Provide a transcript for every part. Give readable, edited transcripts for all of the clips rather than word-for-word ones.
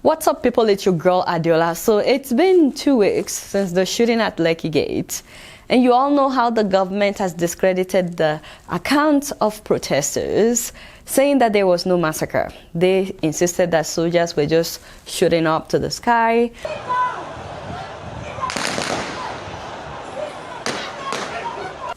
What's up, people? It's your girl Adiola. So it's been 2 weeks since the shooting at Lekki Gate, and you all know how the government has discredited the account of protesters, saying that there was no massacre. They insisted that soldiers were just shooting up to the sky.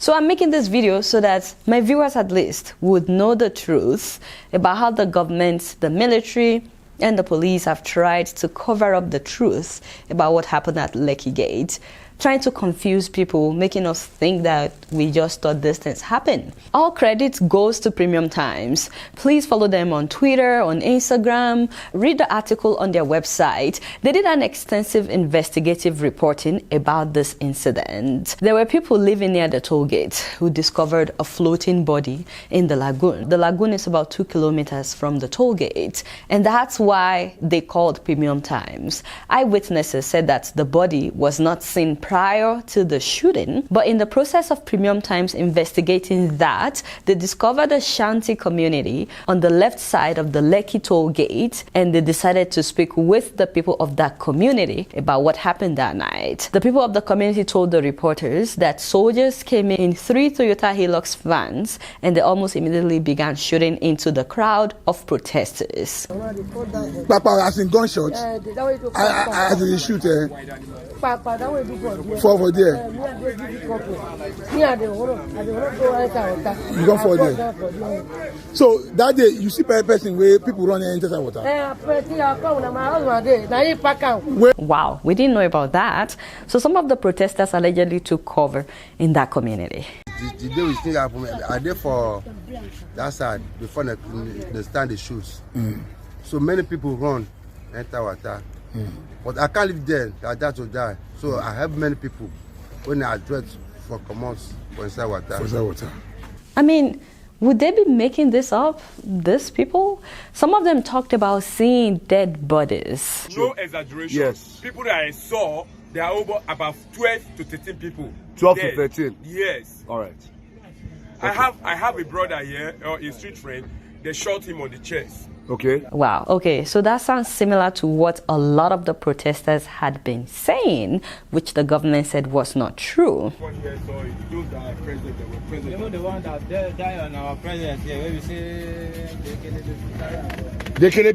So I'm making this video so that my viewers at least would know the truth about how the government, the military, and the police have tried to cover up the truth about what happened at Lekki Gate, trying to confuse people, making us think that we just thought these things happened. All credit goes to Premium Times. Please follow them on Twitter, on Instagram, read the article on their website. They did an extensive investigative reporting about this incident. There were people living near the toll gate who discovered a floating body in the lagoon. The lagoon is about 2 kilometers from the toll gate, and that's why they called Premium Times. Eyewitnesses said that the body was not seen prior to the shooting, but in the process of Premium Times investigating that, they discovered a shanty community on the left side of the Lekki toll gate, and they decided to speak with the people of that community about what happened that night. The people of the community told the reporters that soldiers came in 3 Toyota Hilux vans, and they almost immediately began shooting into the crowd of protesters. Papa, as in gunshots, I did shoot. For there. You go for there. So that day, you see per person where people run and enter the water. Wow, we didn't know about that. So some of the protesters allegedly took cover in that community. The day we think I did for that side before they stand the shoes. So many people run, enter water. But I can't live there, that will die. So I have many people when I dread for commands for inside water. I mean, would they be making this up, these people? Some of them talked about seeing dead bodies. No exaggeration. Yes. People that I saw, they are over about 12 to 13 people. 12 dead. to 13? Yes. All right. Okay. I have a brother here, a street friend. They shot him on the chest. Okay. Wow. Okay. So that sounds similar to what a lot of the protesters had been saying, which the government said was not true. You know the one that died on our presence here, where we say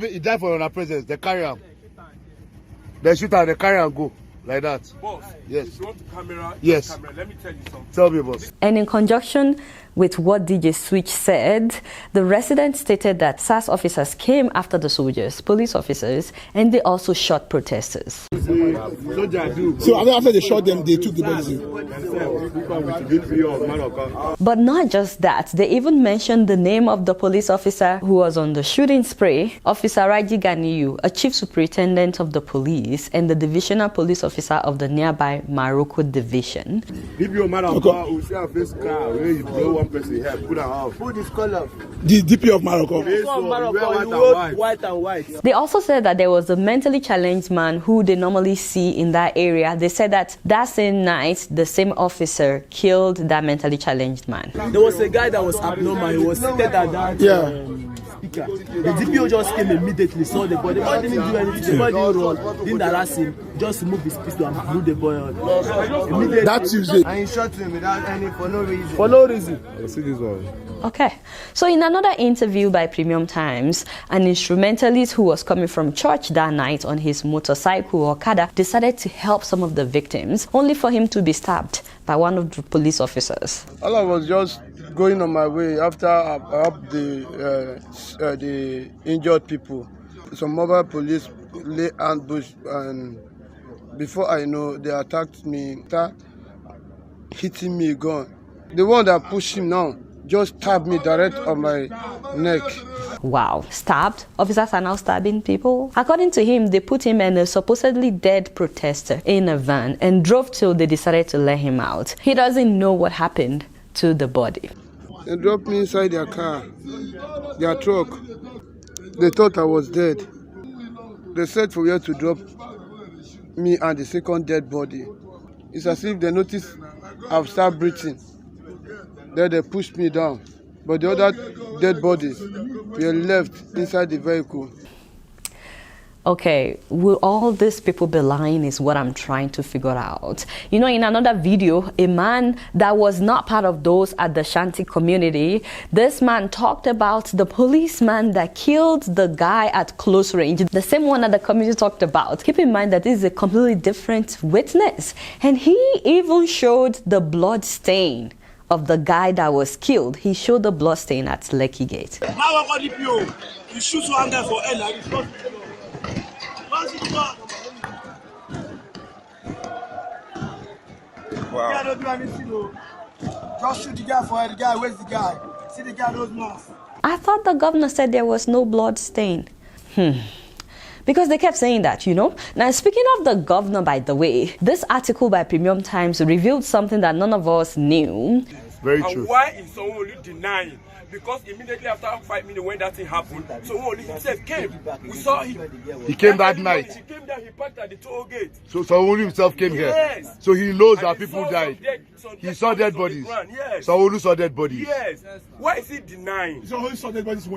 He died for our presence. They carry him. They shoot and they carry and go. Like that. Boss, yes. If you want the camera, yes. Camera. Let me tell you something. Tell me, boss. And in conjunction with what DJ Switch said, the resident stated that SAS officers came after the soldiers, police officers, and they also shot protesters. So after they shot them, they took the bodies. But not just that, they even mentioned the name of the police officer who was on the shooting spree, Officer Raji Ganiyu, a chief superintendent of the police and the divisional police officer of the nearby Morocco division. The DP of Morocco. white and white. They also said that there was a mentally challenged man who they normally see in that area. They said that that same night, the same officer killed that mentally challenged man. There was a guy that was abnormal. He was seated at that speaker. The DPO just came immediately, saw the boy. The boy didn't do anything. The boy didn't run, didn't harass him. Just moved his pistol and blew the boy out. Immediately. That's Tuesday. And he shot him without any, for no reason. For no reason. I see this one. Okay, so in another interview by Premium Times, an instrumentalist who was coming from church that night on his motorcycle or Okada decided to help some of the victims, only for him to be stabbed by one of the police officers. All I was just going on my way after I helped the injured people. Some mobile police lay ambush, and before I know, they attacked me, hitting me gun. The one that pushed him now just stabbed me direct on my neck. Wow, stabbed? Officers are now stabbing people? According to him, they put him and a supposedly dead protester in a van and drove till they decided to let him out. He doesn't know what happened to the body. They dropped me inside their car, their truck. They thought I was dead. They said for where to drop me and the second dead body. It's as if they noticed I've started breathing. Then they pushed me down. But the other dead bodies were left inside the vehicle. Okay, will all these people be lying is what I'm trying to figure out. You know, in another video, a man that was not part of those at the Shanti community, this man talked about the policeman that killed the guy at close range, the same one that the community talked about. Keep in mind that this is a completely different witness. And he even showed the blood stain of the guy that was killed. He showed the blood stain at Lekki Gate. You shoot one guy for air like this. Wow. The guy don't do anything, though. Just shoot the guy for air. The guy, where's the guy? See the guy knows mask. I thought the governor said there was no blood stain. Because they kept saying that, you know. Now, speaking of the governor, by the way, this article by Premium Times revealed something that none of us knew. Very And true. why is someone only denying? Because immediately after 5 minutes when that thing happened, someone only himself came. We saw him. He came that night. He came down, he parked at the toll gate. So Sanwo-Olu himself came here. Yes. So he knows And that he people saw died. some He saw dead on the bodies. ground. Yes. Sanwo-Olu saw dead bodies. Yes. Why is he denying?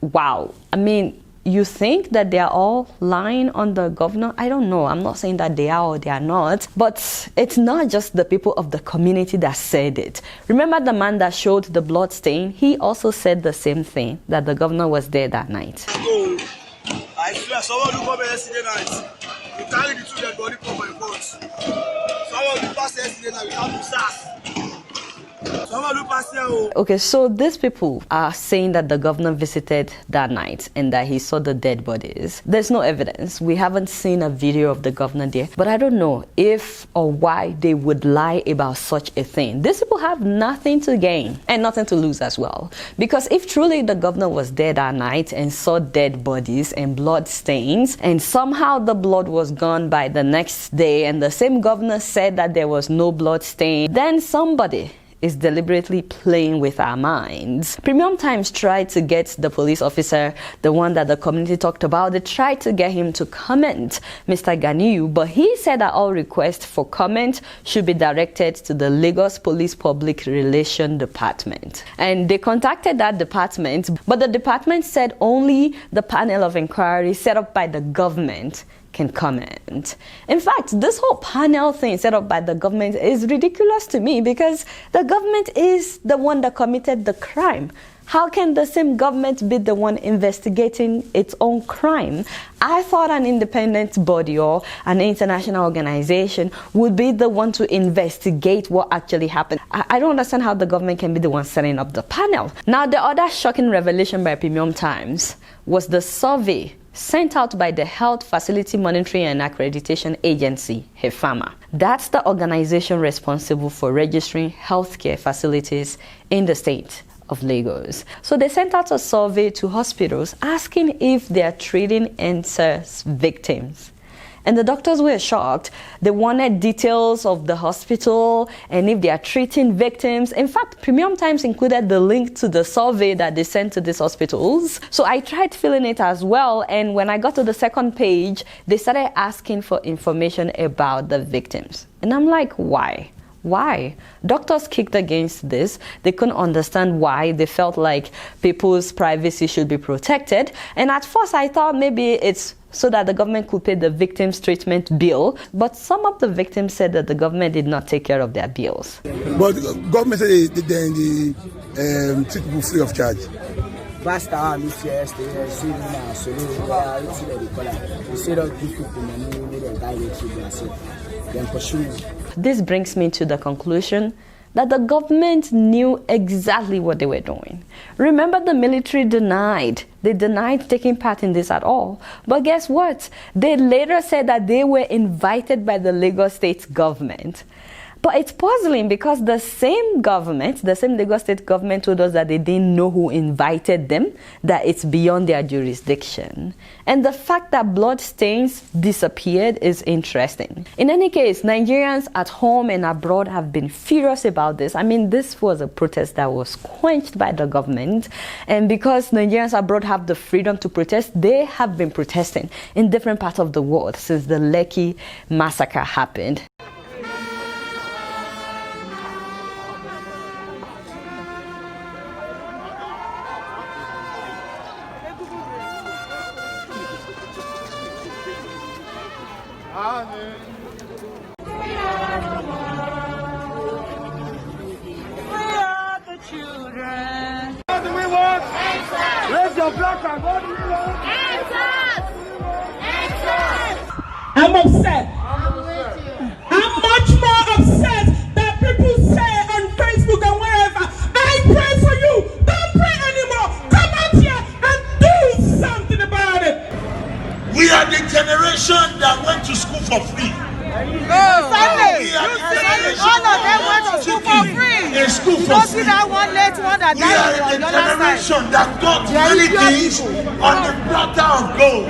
Wow. I mean, you think that they are all lying on the governor? I don't know. I'm not saying that they are or they are not. But it's not just the people of the community that said it. Remember the man that showed the blood stain? He also said the same thing, that the governor was there that night. I swear, someone who come yesterday night, you carry the two dead body from my boat. Someone who passed yesterday night without the sass. Someone who passed here. Okay, so these people are saying that the governor visited that night and that he saw the dead bodies. There's no evidence. We haven't seen a video of the governor there. But I don't know if or why they would lie about such a thing. These people have nothing to gain and nothing to lose as well. Because if truly the governor was there that night and saw dead bodies and blood stains, and somehow the blood was gone by the next day, and the same governor said that there was no blood stain, then somebody is deliberately playing with our minds. Premium Times tried to get the police officer, the one that the community talked about, they tried to get him to comment, Mr. Ganiyu, but he said that all requests for comment should be directed to the Lagos Police Public Relations Department. And they contacted that department, but the department said only the panel of inquiry set up by the government can comment. In fact, this whole panel thing set up by the government is ridiculous to me because the government is the one that committed the crime. How can the same government be the one investigating its own crime? I thought an independent body or an international organization would be the one to investigate what actually happened. I don't understand how the government can be the one setting up the panel. Now, the other shocking revelation by Premium Times was the survey sent out by the Health Facility Monitoring and Accreditation Agency, HEFAMA. That's the organization responsible for registering healthcare facilities in the state of Lagos. So they sent out a survey to hospitals asking if they are treating NSAS victims. And the doctors were shocked. They wanted details of the hospital and if they are treating victims. In fact, Premium Times included the link to the survey that they sent to these hospitals. So I tried filling it as well. And when I got to the second page, they started asking for information about the victims. And I'm like, why? Why? Doctors kicked against this. They couldn't understand why. They felt like people's privacy should be protected. And at first I thought maybe it's so that the government could pay the victims' treatment bill. But some of the victims said that the government did not take care of their bills. But the government said they treat people free of charge. Basta this yesterday, see now, so they said of give people money, they directly themselves. Then pursue. This brings me to the conclusion that the government knew exactly what they were doing. Remember, the military denied. They denied taking part in this at all. But guess what? They later said that they were invited by the Lagos state government. But it's puzzling because the same government, the same Lagos state government told us that they didn't know who invited them, that it's beyond their jurisdiction. And the fact that blood stains disappeared is interesting. In any case, Nigerians at home and abroad have been furious about this. I mean, this was a protest that was quenched by the government. And because Nigerians abroad have the freedom to protest, they have been protesting in different parts of the world since the Lekki massacre happened. What do we want? Raise your black and what do we want? I'm upset. I'm much more upset that people say on Facebook and wherever, I pray for you. Don't pray anymore. Come out here and do something about it. We are the generation that went to school for free. Sunday, all of them went to school for free. In school You for don't free. see that one late one that We died are on the the other side. generation that got many things on the platter of gold.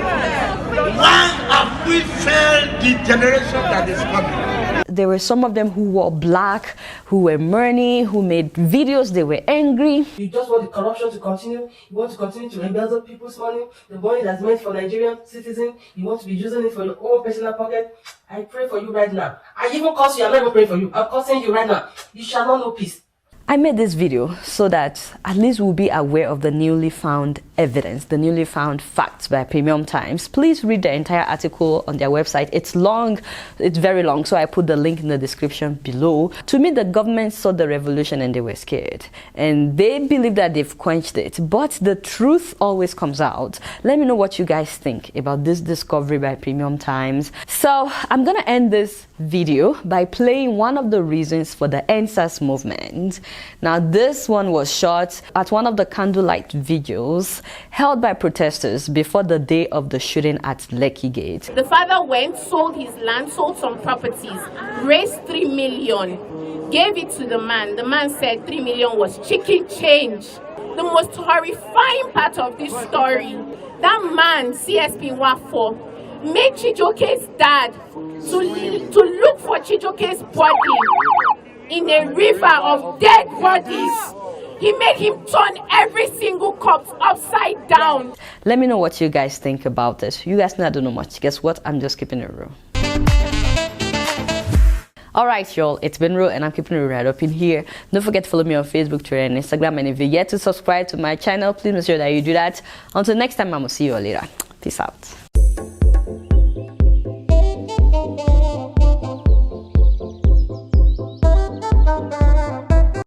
Why have we failed the generation that is coming? There were some of them who wore black, who were mourning, who made videos, they were angry. You just want the corruption to continue. You want to continue to embezzle people's money, the money that's meant for Nigerian citizens. You want to be using it for your own personal pocket. I pray for you right now. I even curse you. I'm not even praying for you. I'm cursing you right now. You shall not know peace. I made this video so that at least we'll be aware of the newly found evidence, the newly found facts by Premium Times. Please read the entire article on their website. It's long, it's very long, so I put the link in the description below. To me, the government saw the revolution and they were scared. And they believe that they've quenched it, but the truth always comes out. Let me know what you guys think about this discovery by Premium Times. So I'm gonna end this video by playing one of the reasons for the NSAS movement. Now, this one was shot at one of the candlelight vigils held by protesters before the day of the shooting at Lekki Gate. The father went, sold his land, sold some properties, raised 3 million, gave it to the man. The man said 3 million was chicken change. The most horrifying part of this story, that man, CSP Wafo, made Chijoke's dad to look for Chijoke's body in a river of dead bodies. He made him turn every single corpse upside down. Let me know what you guys think about it. You guys know I don't know much. Guess what? I'm just keeping it real. Alright, y'all, it's been real and I'm keeping it right up in here. Don't forget to follow me on Facebook, Twitter, and Instagram. And if you're yet to subscribe to my channel, please make sure that you do that. Until next time, I'm gonna see you all later. Peace out.